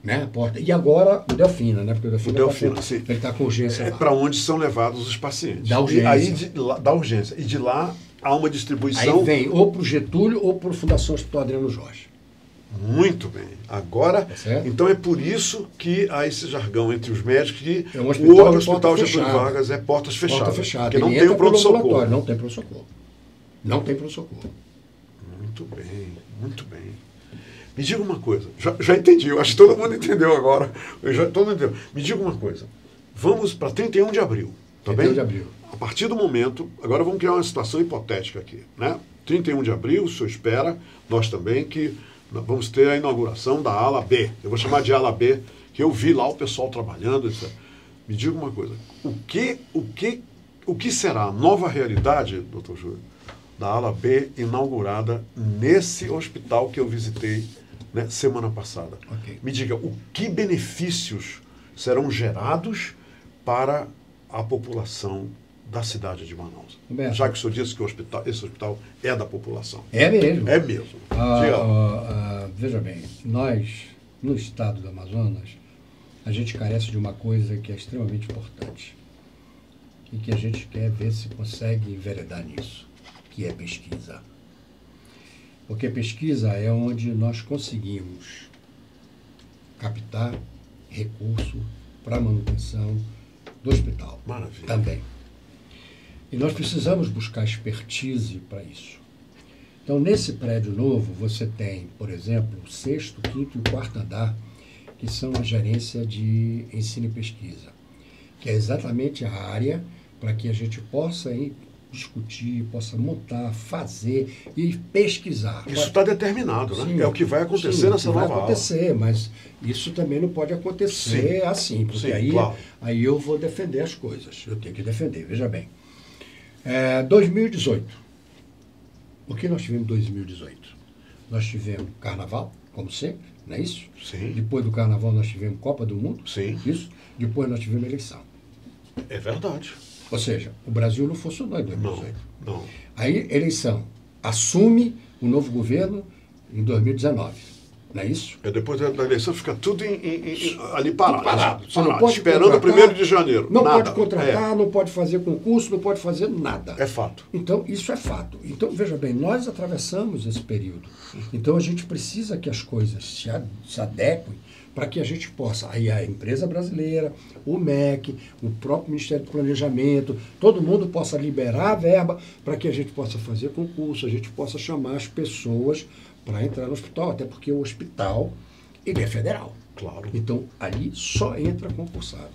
Né? A porta. E agora o Delfina, né? Porque o Delfina sim. Ele está com urgência lá. Para onde são levados os pacientes. Da urgência. E aí da urgência. E de lá há uma distribuição. Aí vem ou para o Getúlio ou para a Fundação Hospital Adriano Jorge. Muito bem. Agora, então é por isso que há esse jargão entre os médicos que o hospital Getúlio Vargas é portas fechadas. Porta fechada. Porque não tem o pronto-socorro. Não tem pronto-socorro. Não tem pronto-socorro. Muito bem, muito bem. Me diga uma coisa. Já entendi, eu acho que todo mundo entendeu agora. Todo mundo entendeu. Me diga uma coisa. Vamos para 31 de abril. Tá 31 bem? de abril. A partir do momento, agora vamos criar uma situação hipotética aqui, né? 31 de abril, o senhor espera, nós também, que vamos ter a inauguração da ala B. Eu vou chamar de ala B, que eu vi lá o pessoal trabalhando, etc. Me diga uma coisa. O que será a nova realidade, doutor Júlio, da ala B inaugurada nesse hospital que eu visitei, né, semana passada? Okay. Me diga, o que benefícios serão gerados para a população da cidade de Manaus? Humberto, já que o senhor disse que esse hospital é da população. É mesmo. É mesmo. Veja bem, nós, no estado do Amazonas, a gente carece de uma coisa que é extremamente importante e que a gente quer ver se consegue enveredar nisso, que é pesquisa. Porque pesquisa é onde nós conseguimos captar recurso para a manutenção do hospital. Maravilha. Também. E nós precisamos buscar expertise para isso. Então, nesse prédio novo, você tem, por exemplo, o 6º, 5º e o 4º andar, que são a gerência de ensino e pesquisa, que é exatamente a área para que a gente possa discutir, possa montar, fazer e pesquisar. Isso está determinado, né? Sim, é o que vai acontecer nessa nova aula. Vai acontecer, mas isso também não pode acontecer assim, porque aí eu vou defender as coisas. Eu tenho que defender, veja bem. 2018. O que nós tivemos em 2018? Nós tivemos Carnaval, como sempre, não é isso? Sim. Depois do Carnaval nós tivemos Copa do Mundo. Sim. Isso. Depois nós tivemos eleição. É verdade. Ou seja, o Brasil não funcionou em 2018. Não. Aí, eleição. Assume o novo governo em 2019. Não é isso? Depois da eleição fica tudo ali parado. Você não pode esperando o 1º de janeiro. Não pode contratar, não pode fazer concurso, não pode fazer nada. É fato. Então, isso é fato. Então, veja bem, nós atravessamos esse período. Então, a gente precisa que as coisas se adequem para que a gente possa, aí a empresa brasileira, o MEC, o próprio Ministério do Planejamento, todo mundo possa liberar a verba para que a gente possa fazer concurso, a gente possa chamar as pessoas para entrar no hospital, até porque o hospital, ele é federal. Claro. Então, ali só entra concursado.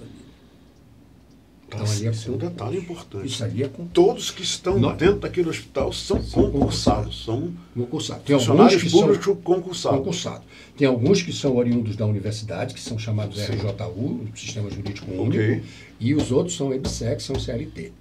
Então, ali é um detalhe importante. Isso ali é todos que estão dentro daquele hospital são concursados. São concursados. Tem funcionários públicos concursados. Tem alguns que são oriundos da universidade, que são chamados RJU, Sistema Jurídico Único, e os outros são EBSEC, são CLT.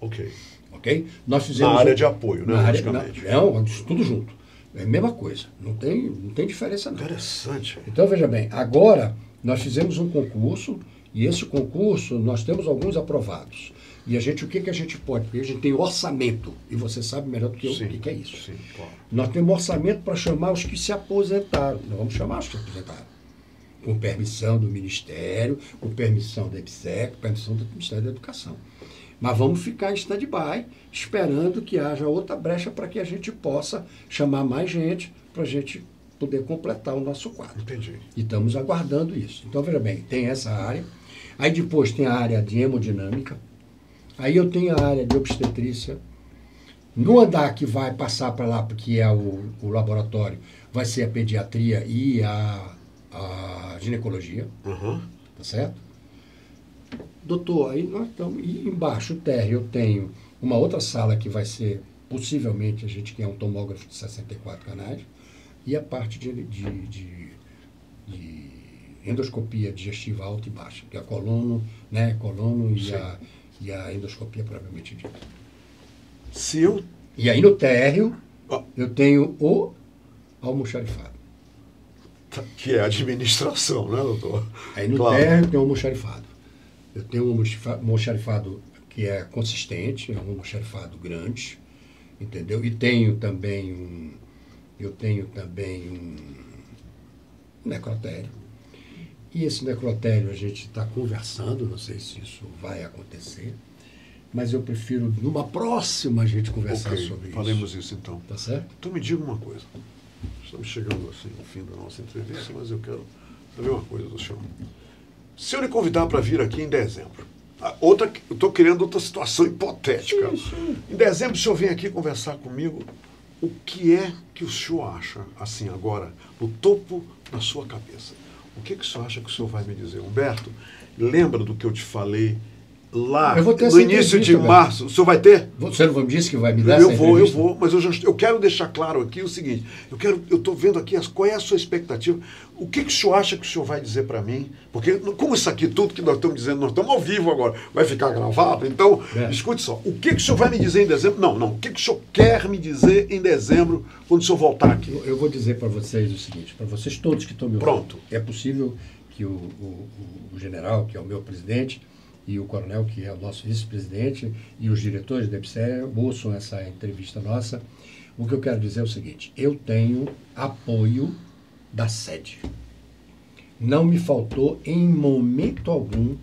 Ok. Nós fizemos na área de apoio, né, logicamente. Não, tudo junto. É a mesma coisa. Não tem diferença não. Interessante. Então, veja bem, agora nós fizemos um concurso, e esse concurso nós temos alguns aprovados. E o que a gente pode? Porque a gente tem orçamento, e você sabe melhor do que eu o que é isso. Sim, claro. Nós temos orçamento para chamar os que se aposentaram. Nós vamos chamar os que se aposentaram. Com permissão do Ministério, com permissão da EBSEC, com permissão do Ministério da Educação. Mas vamos ficar em stand-by, esperando que haja outra brecha para que a gente possa chamar mais gente, para a gente poder completar o nosso quadro. Entendi. E estamos aguardando isso. Então, veja bem, tem essa área. Aí depois tem a área de hemodinâmica. Aí eu tenho a área de obstetrícia. No andar que vai passar para lá, porque é o laboratório, vai ser a pediatria e a ginecologia. Uhum. Tá certo? Doutor, aí nós estamos... E embaixo, o térreo, eu tenho uma outra sala que vai ser, possivelmente, a gente quer um tomógrafo de 64 canais, e a parte de endoscopia digestiva alta e baixa, que é a colono, né, e a endoscopia propriamente dita. E aí no térreo, eu tenho o almoxarifado. Que é a administração, né, doutor? Aí no térreo tem o almoxarifado. Eu tenho um almoxarifado que é consistente, é um almoxarifado grande, entendeu? E tenho também um necrotério. E esse necrotério a gente está conversando, não sei se isso vai acontecer, mas eu prefiro, numa próxima, a gente conversar sobre isso. Falemos isso então. Tá certo? Então me diga uma coisa. Estamos chegando assim ao fim da nossa entrevista, mas eu quero saber uma coisa do senhor. Se eu lhe convidar para vir aqui em dezembro, eu estou criando outra situação hipotética. Sim. Em dezembro, o senhor vem aqui conversar comigo. O que é que o senhor acha, assim agora, no topo da sua cabeça? O que o senhor acha que o senhor vai me dizer? Humberto, lembra do que eu te falei lá no início de março? O senhor vai ter? Você não me disse que vai me dar essa entrevista? Eu vou, mas eu quero deixar claro aqui o seguinte, eu estou vendo aqui qual é a sua expectativa, o que o senhor acha que o senhor vai dizer para mim? Porque, como isso aqui, tudo que nós estamos dizendo, nós estamos ao vivo agora, vai ficar gravado, então, escute só, o que o senhor vai me dizer em dezembro? Não, o que o senhor quer me dizer em dezembro, quando o senhor voltar aqui? Eu vou dizer para vocês o seguinte, para vocês todos que estão me ouvindo. Pronto. É possível que o general, que é o meu presidente, e o coronel, que é o nosso vice-presidente, e os diretores da EBSEC ouçam essa entrevista nossa. O que eu quero dizer é o seguinte, eu tenho apoio da sede. Não me faltou, em momento algum,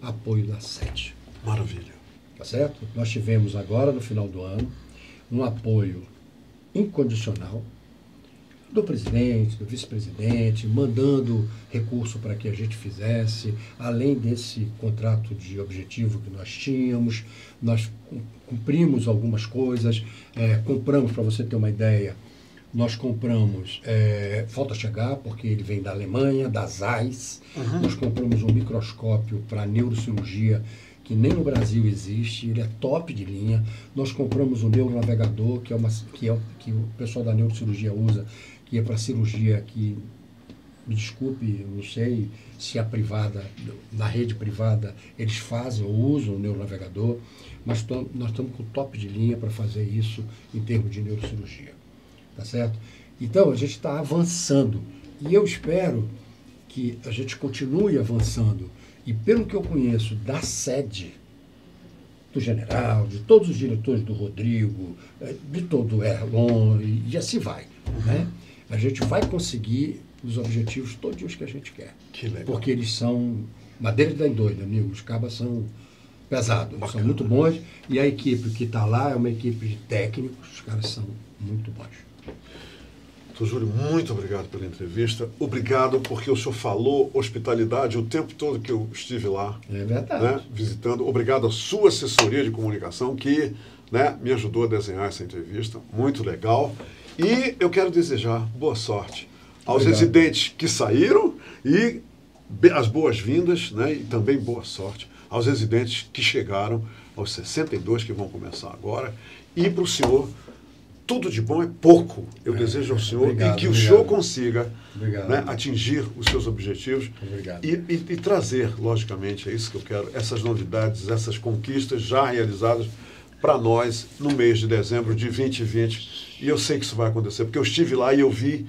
apoio da sede. Maravilha. Tá certo? Nós tivemos agora, no final do ano, um apoio incondicional, do presidente, do vice-presidente, mandando recurso para que a gente fizesse, além desse contrato de objetivo que nós tínhamos, nós cumprimos algumas coisas, compramos, para você ter uma ideia, nós compramos, falta chegar, porque ele vem da Alemanha, da ZEISS, nós compramos um microscópio para neurocirurgia, que nem no Brasil existe, ele é top de linha. Nós compramos um neuronavegador, que o pessoal da neurocirurgia usa, que é para cirurgia que, me desculpe, não sei se a privada, na rede privada, eles fazem ou usam o neuronavegador, mas nós estamos com top de linha para fazer isso em termos de neurocirurgia. Tá certo? Então, a gente está avançando. E eu espero que a gente continue avançando. E pelo que eu conheço da sede, do general, de todos os diretores do Rodrigo, de todo o Erlon, e assim vai. Né? A gente vai conseguir os objetivos todos que a gente quer. Que legal. Porque eles são madeira de doido, amigo. Os cabas são pesados, bacana, são muito bons. E a equipe que está lá é uma equipe de técnicos, os caras são muito bons. Doutor Júlio, muito obrigado pela entrevista. Obrigado porque o senhor falou hospitalidade o tempo todo que eu estive lá. É verdade. Né, visitando. Obrigado à sua assessoria de comunicação que, né, me ajudou a desenhar essa entrevista. Muito legal. E eu quero desejar boa sorte aos residentes que saíram e as boas-vindas, né, e também boa sorte aos residentes que chegaram, aos 62 que vão começar agora. E para o senhor, tudo de bom é pouco. Eu desejo ao senhor e que o senhor consiga, né, atingir os seus objetivos e trazer, logicamente, é isso que eu quero, essas novidades, essas conquistas já realizadas para nós no mês de dezembro de 2020. E eu sei que isso vai acontecer, porque eu estive lá e eu vi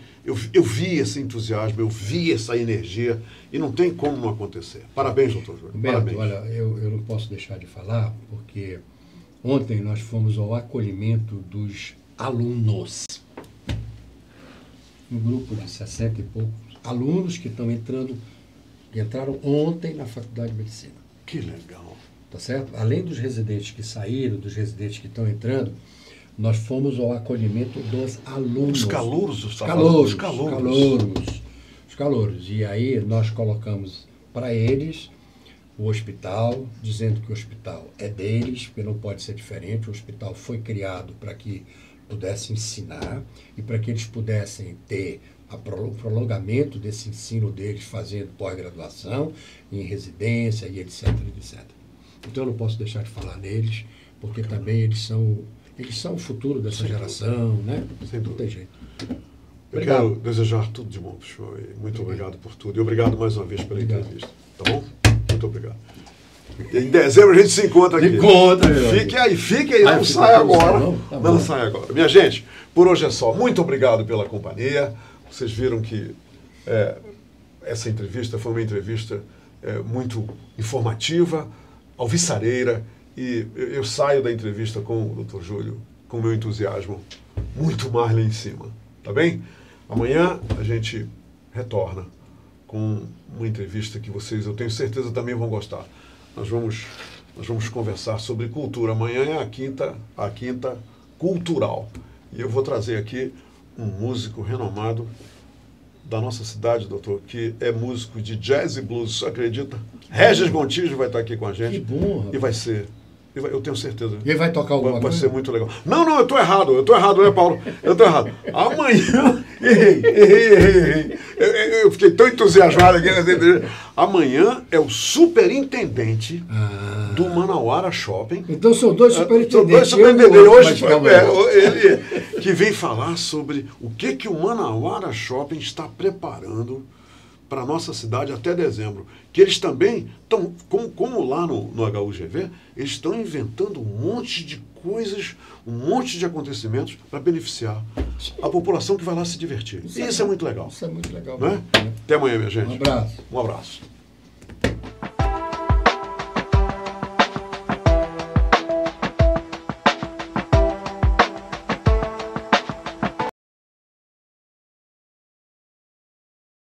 esse entusiasmo, eu vi essa energia e não tem como não acontecer. Parabéns, doutor Júlio. Parabéns. Olha, eu não posso deixar de falar, porque ontem nós fomos ao acolhimento dos alunos, um grupo de 60 e poucos alunos que estão entraram ontem na Faculdade de Medicina. Que legal. Tá certo? Além dos residentes que saíram, dos residentes que estão entrando, nós fomos ao acolhimento dos alunos. Os calouros, os calouros. Os calouros. E aí nós colocamos para eles o hospital, dizendo que o hospital é deles, porque não pode ser diferente. O hospital foi criado para que pudesse ensinar e para que eles pudessem ter o prolongamento desse ensino deles, fazendo pós-graduação, em residência e etc, etc. Então eu não posso deixar de falar neles, porque também eles são o futuro dessa geração, né? Não tem jeito. Eu quero desejar tudo de bom para o senhor e muito obrigado por tudo. E obrigado mais uma vez pela entrevista. Tá bom? Muito obrigado. Em dezembro a gente se encontra aqui. Fique aí, não sai agora. Não sai agora. Minha gente, por hoje é só. Muito obrigado pela companhia. Vocês viram que essa entrevista foi uma entrevista muito informativa, alvissareira, e eu saio da entrevista com o Dr. Júlio com o meu entusiasmo muito mais lá em cima. Tá bem? Amanhã a gente retorna com uma entrevista que vocês, eu tenho certeza, também vão gostar. Nós vamos conversar sobre cultura. Amanhã é a quinta cultural. E eu vou trazer aqui um músico renomado da nossa cidade, doutor, que é músico de jazz e blues, você acredita? Regis Gontijo vai estar aqui com a gente. Que bom, rapaz. E vai ser, eu tenho certeza. Ele vai tocar alguma coisa? Vai ser muito legal. Não, eu estou errado, né, Paulo? Eu estou errado. Amanhã, errei. Eu fiquei tão entusiasmado aqui nessa entrevista. Amanhã é o superintendente do Manauara Shopping. Então são dois superintendentes. São dois superintendentes. Hoje ele que vem falar sobre o que o Manauara Shopping está preparando para a nossa cidade até dezembro. Que eles também estão, como lá no HUGV, eles estão inventando um monte de coisas, um monte de acontecimentos para beneficiar a população que vai lá se divertir. Isso é muito legal. Isso é muito legal. Né? Até amanhã, minha gente. Um abraço. Um abraço.